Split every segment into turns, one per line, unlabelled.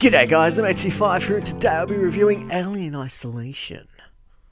G'day guys, I'm Sci-Fi here and today I'll be reviewing Alien Isolation.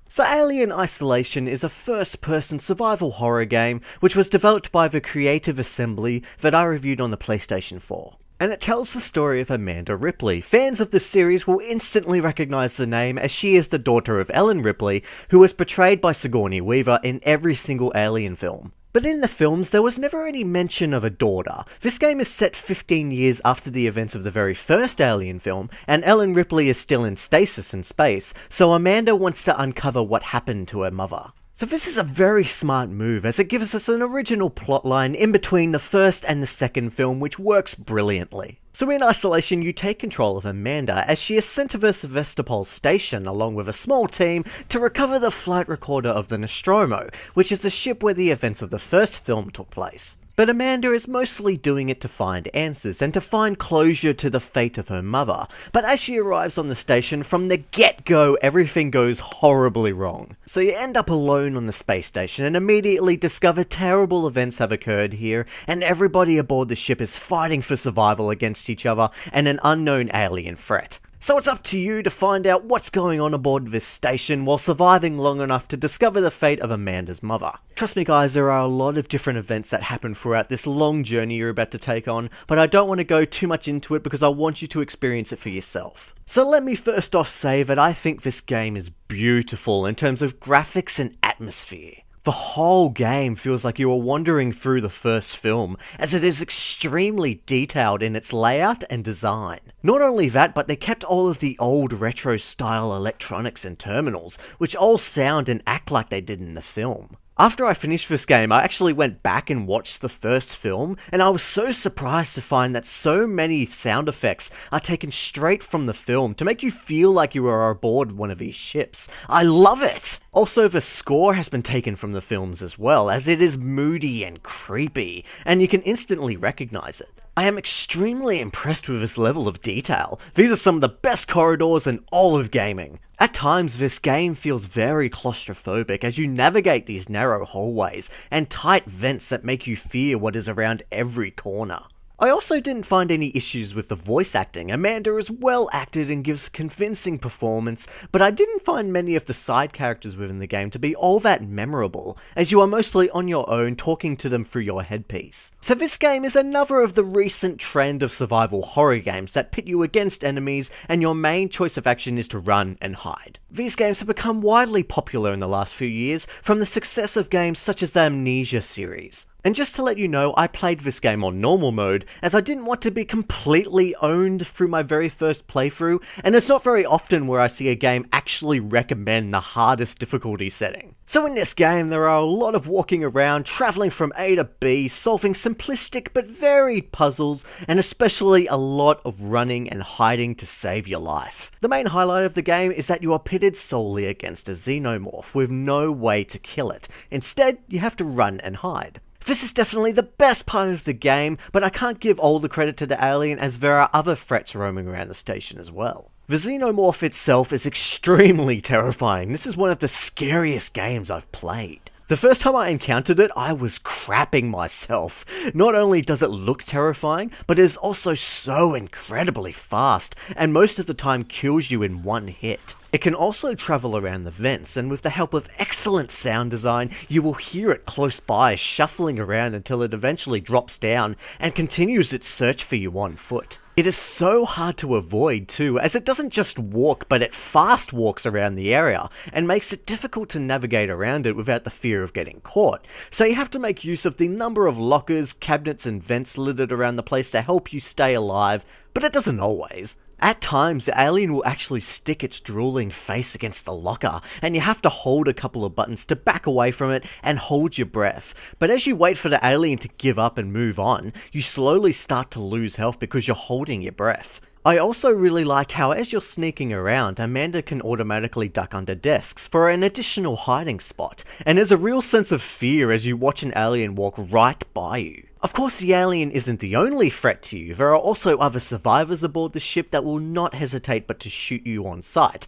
So Alien Isolation is a first-person survival horror game which was developed by the Creative Assembly that I reviewed on the PlayStation 4. And it tells the story of Amanda Ripley. Fans of the series will instantly recognise the name as she is the daughter of Ellen Ripley, who was portrayed by Sigourney Weaver in every single Alien film. But in the films, there was never any mention of a daughter. This game is set 15 years after the events of the very first Alien film, and Ellen Ripley is still in stasis in space, so Amanda wants to uncover what happened to her mother. So this is a very smart move, as it gives us an original plotline in between the first and the second film, which works brilliantly. So in Isolation, you take control of Amanda as she is sent to the Sevastopol station along with a small team to recover the flight recorder of the Nostromo, which is the ship where the events of the first film took place. But Amanda is mostly doing it to find answers and to find closure to the fate of her mother. But as she arrives on the station, from the get-go, everything goes horribly wrong. So you end up alone on the space station and immediately discover terrible events have occurred here, and everybody aboard the ship is fighting for survival against each other and an unknown alien threat. So it's up to you to find out what's going on aboard this station while surviving long enough to discover the fate of Amanda's mother. Trust me guys, there are a lot of different events that happen throughout this long journey you're about to take on, but I don't want to go too much into it because I want you to experience it for yourself. So let me first off say that I think this game is beautiful in terms of graphics and atmosphere. The whole game feels like you are wandering through the first film, as it is extremely detailed in its layout and design. Not only that, but they kept all of the old retro-style electronics and terminals, which all sound and act like they did in the film. After I finished this game, I actually went back and watched the first film, and I was so surprised to find that so many sound effects are taken straight from the film to make you feel like you are aboard one of these ships. I love it! Also, the score has been taken from the films as well, as it is moody and creepy, and you can instantly recognize it. I am extremely impressed with this level of detail. These are some of the best corridors in all of gaming. At times, this game feels very claustrophobic as you navigate these narrow hallways and tight vents that make you fear what is around every corner. I also didn't find any issues with the voice acting. Amanda is well acted and gives a convincing performance, but I didn't find many of the side characters within the game to be all that memorable, as you are mostly on your own talking to them through your headpiece. So this game is another of the recent trend of survival horror games that pit you against enemies and your main choice of action is to run and hide. These games have become widely popular in the last few years from the success of games such as the Amnesia series. And just to let you know, I played this game on normal mode, as I didn't want to be completely owned through my very first playthrough, and it's not very often where I see a game actually recommend the hardest difficulty setting. So in this game, there are a lot of walking around, travelling from A to B, solving simplistic but varied puzzles, and especially a lot of running and hiding to save your life. The main highlight of the game is that you are pitted solely against a xenomorph with no way to kill it. Instead, you have to run and hide. This is definitely the best part of the game, but I can't give all the credit to the alien as there are other threats roaming around the station as well. The xenomorph itself is extremely terrifying. This is one of the scariest games I've played. The first time I encountered it, I was crapping myself. Not only does it look terrifying, but it is also so incredibly fast, and most of the time kills you in one hit. It can also travel around the vents, and with the help of excellent sound design, you will hear it close by, shuffling around until it eventually drops down and continues its search for you on foot. It is so hard to avoid too, as it doesn't just walk, but it fast walks around the area, and makes it difficult to navigate around it without the fear of getting caught. So you have to make use of the number of lockers, cabinets and vents littered around the place to help you stay alive, but it doesn't always. At times, the alien will actually stick its drooling face against the locker, and you have to hold a couple of buttons to back away from it and hold your breath. But as you wait for the alien to give up and move on, you slowly start to lose health because you're holding your breath. I also really liked how as you're sneaking around, Amanda can automatically duck under desks for an additional hiding spot, and there's a real sense of fear as you watch an alien walk right by you. Of course, the alien isn't the only threat to you. There are also other survivors aboard the ship that will not hesitate but to shoot you on sight.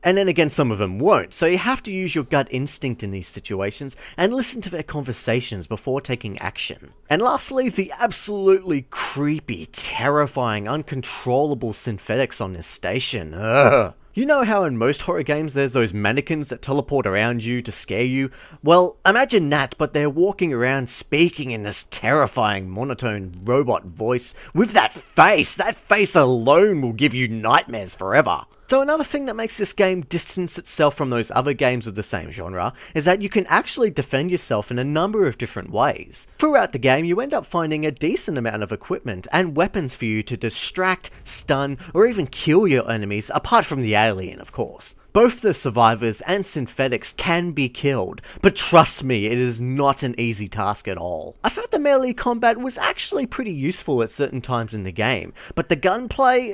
And then again, some of them won't, so you have to use your gut instinct in these situations and listen to their conversations before taking action. And lastly, the absolutely creepy, terrifying, uncontrollable synthetics on this station. Ugh. You know how in most horror games there's those mannequins that teleport around you to scare you? Well, imagine that, but they're walking around speaking in this terrifying monotone robot voice with that face. That face alone will give you nightmares forever. So another thing that makes this game distance itself from those other games of the same genre is that you can actually defend yourself in a number of different ways. Throughout the game, you end up finding a decent amount of equipment and weapons for you to distract, stun, or even kill your enemies, apart from the alien, of course. Both the survivors and synthetics can be killed, but trust me, it is not an easy task at all. I felt the melee combat was actually pretty useful at certain times in the game, but the gunplay,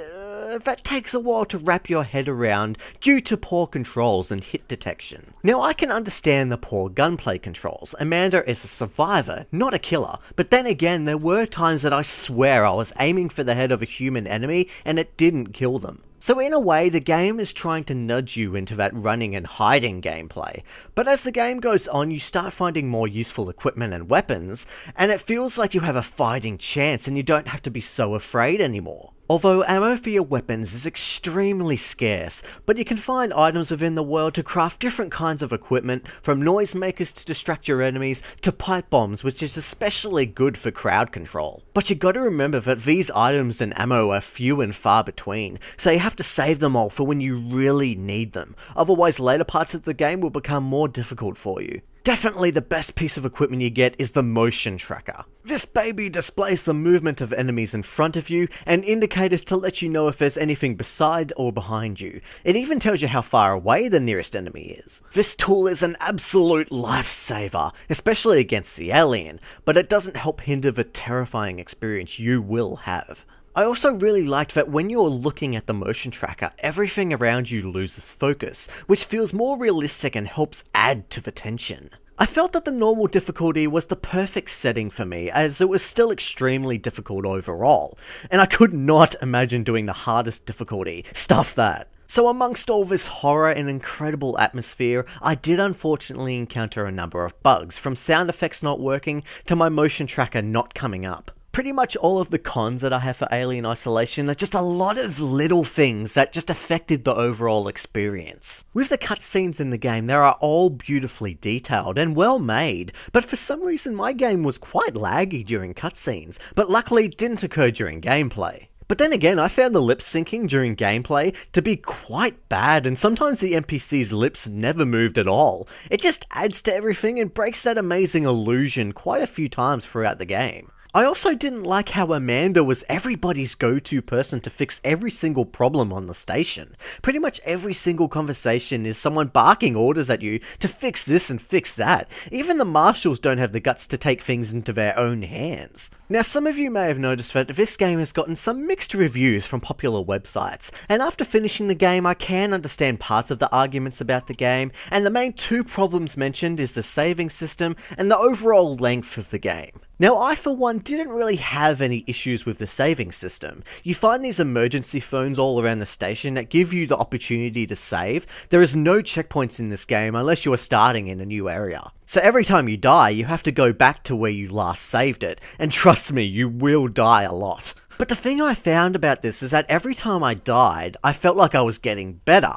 that takes a while to wrap your head around due to poor controls and hit detection. Now I can understand the poor gunplay controls. Amanda is a survivor, not a killer, but then again there were times that I swear I was aiming for the head of a human enemy and it didn't kill them. So in a way, the game is trying to nudge you into that running and hiding gameplay, but as the game goes on you start finding more useful equipment and weapons, and it feels like you have a fighting chance and you don't have to be so afraid anymore. Although ammo for your weapons is extremely scarce, but you can find items within the world to craft different kinds of equipment, from noisemakers to distract your enemies, to pipe bombs, which is especially good for crowd control. But you gotta remember that these items and ammo are few and far between, so you have to save them all for when you really need them, otherwise later parts of the game will become more difficult for you. Definitely the best piece of equipment you get is the motion tracker. This baby displays the movement of enemies in front of you and indicators to let you know if there's anything beside or behind you. It even tells you how far away the nearest enemy is. This tool is an absolute lifesaver, especially against the alien, but it doesn't help hinder the terrifying experience you will have. I also really liked that when you're looking at the motion tracker, everything around you loses focus, which feels more realistic and helps add to the tension. I felt that the normal difficulty was the perfect setting for me, as it was still extremely difficult overall, and I could not imagine doing the hardest difficulty. Stuff that. So amongst all this horror and incredible atmosphere, I did unfortunately encounter a number of bugs, from sound effects not working to my motion tracker not coming up. Pretty much all of the cons that I have for Alien Isolation are just a lot of little things that just affected the overall experience. With the cutscenes in the game, they are all beautifully detailed and well made, but for some reason my game was quite laggy during cutscenes, but luckily it didn't occur during gameplay. But then again, I found the lip syncing during gameplay to be quite bad, and sometimes the NPC's lips never moved at all. It just adds to everything and breaks that amazing illusion quite a few times throughout the game. I also didn't like how Amanda was everybody's go-to person to fix every single problem on the station. Pretty much every single conversation is someone barking orders at you to fix this and fix that. Even the marshals don't have the guts to take things into their own hands. Now, some of you may have noticed that this game has gotten some mixed reviews from popular websites, and after finishing the game I can understand parts of the arguments about the game, and the main two problems mentioned is the saving system and the overall length of the game. Now, I for one didn't really have any issues with the saving system. You find these emergency phones all around the station that give you the opportunity to save. There is no checkpoints in this game unless you are starting in a new area. So every time you die, you have to go back to where you last saved it, and trust me, you will die a lot. But the thing I found about this is that every time I died, I felt like I was getting better.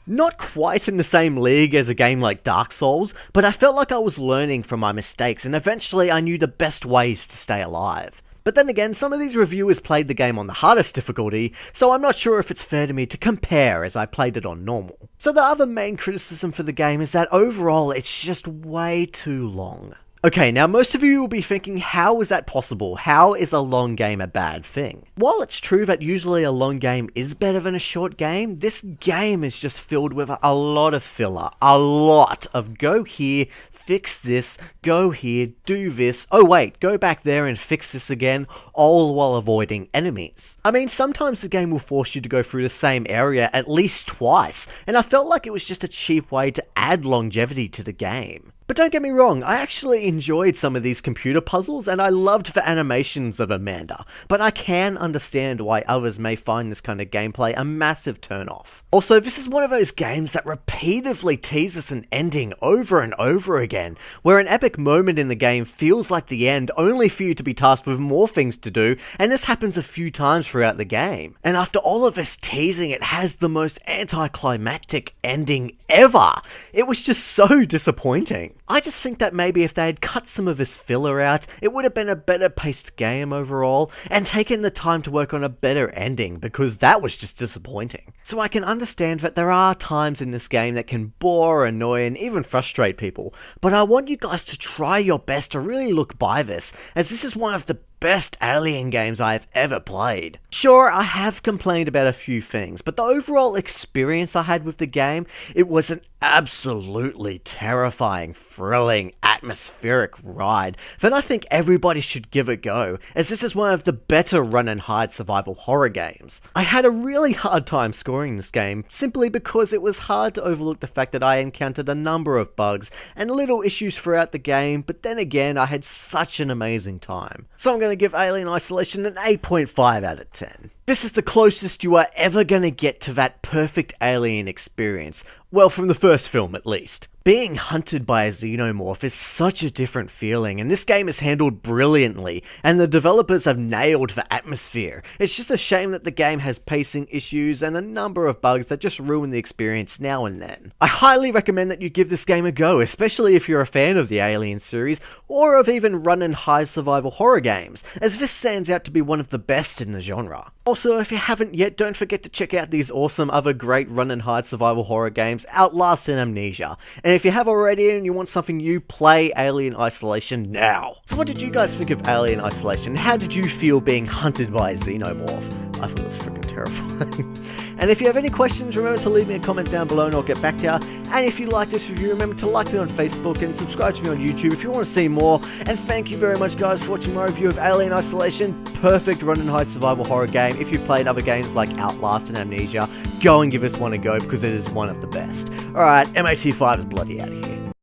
Not quite in the same league as a game like Dark Souls, but I felt like I was learning from my mistakes, and eventually I knew the best ways to stay alive. But then again, some of these reviewers played the game on the hardest difficulty, so I'm not sure if it's fair to me to compare as I played it on normal. So the other main criticism for the game is that overall it's just way too long. Okay, now most of you will be thinking, how is that possible? How is a long game a bad thing? While it's true that usually a long game is better than a short game, this game is just filled with a lot of filler. A lot of go here, fix this, go here, do this, oh wait, go back there and fix this again, all while avoiding enemies. I mean, sometimes the game will force you to go through the same area at least twice, and I felt like it was just a cheap way to add longevity to the game. But don't get me wrong, I actually enjoyed some of these computer puzzles and I loved the animations of Amanda, but I can understand why others may find this kind of gameplay a massive turnoff. Also, this is one of those games that repeatedly teases an ending over and over again, where an epic moment in the game feels like the end only for you to be tasked with more things to do, and this happens a few times throughout the game. And after all of this teasing, it has the most anticlimactic ending ever. It was just so disappointing. I just think that maybe if they had cut some of this filler out, it would have been a better paced game overall, and taken the time to work on a better ending, because that was just disappointing. So I can understand that there are times in this game that can bore, annoy, and even frustrate people, but I want you guys to try your best to really look by this, as this is one of the best Alien games I have ever played. Sure, I have complained about a few things, but the overall experience I had with the game, it was an absolutely terrifying, thrilling, atmospheric ride that I think everybody should give a go, as this is one of the better run and hide survival horror games. I had a really hard time scoring this game, simply because it was hard to overlook the fact that I encountered a number of bugs and little issues throughout the game, but then again, I had such an amazing time. So I'm going to give Alien Isolation an 8.5 out of 10. This is the closest you are ever going to get to that perfect Alien experience. Well, from the first film at least. Being hunted by a xenomorph is such a different feeling, and this game is handled brilliantly, and the developers have nailed the atmosphere. It's just a shame that the game has pacing issues and a number of bugs that just ruin the experience now and then. I highly recommend that you give this game a go, especially if you're a fan of the Alien series, or of even run and hide survival horror games, as this stands out to be one of the best in the genre. Also, if you haven't yet, don't forget to check out these awesome other great run and hide survival horror games, Outlast and Amnesia. And if you have already and you want something new, play Alien Isolation now. So what did you guys think of Alien Isolation? How did you feel being hunted by a xenomorph? I thought it was freaking terrifying. And if you have any questions, remember to leave me a comment down below and I'll get back to you. And if you like this review, remember to like me on Facebook and subscribe to me on YouTube if you want to see more. And thank you very much, guys, for watching my review of Alien Isolation. Perfect run and hide survival horror game. If you've played other games like Outlast and Amnesia, go and give this one a go because it is one of the best. Alright, MAT5 is bloody out of here.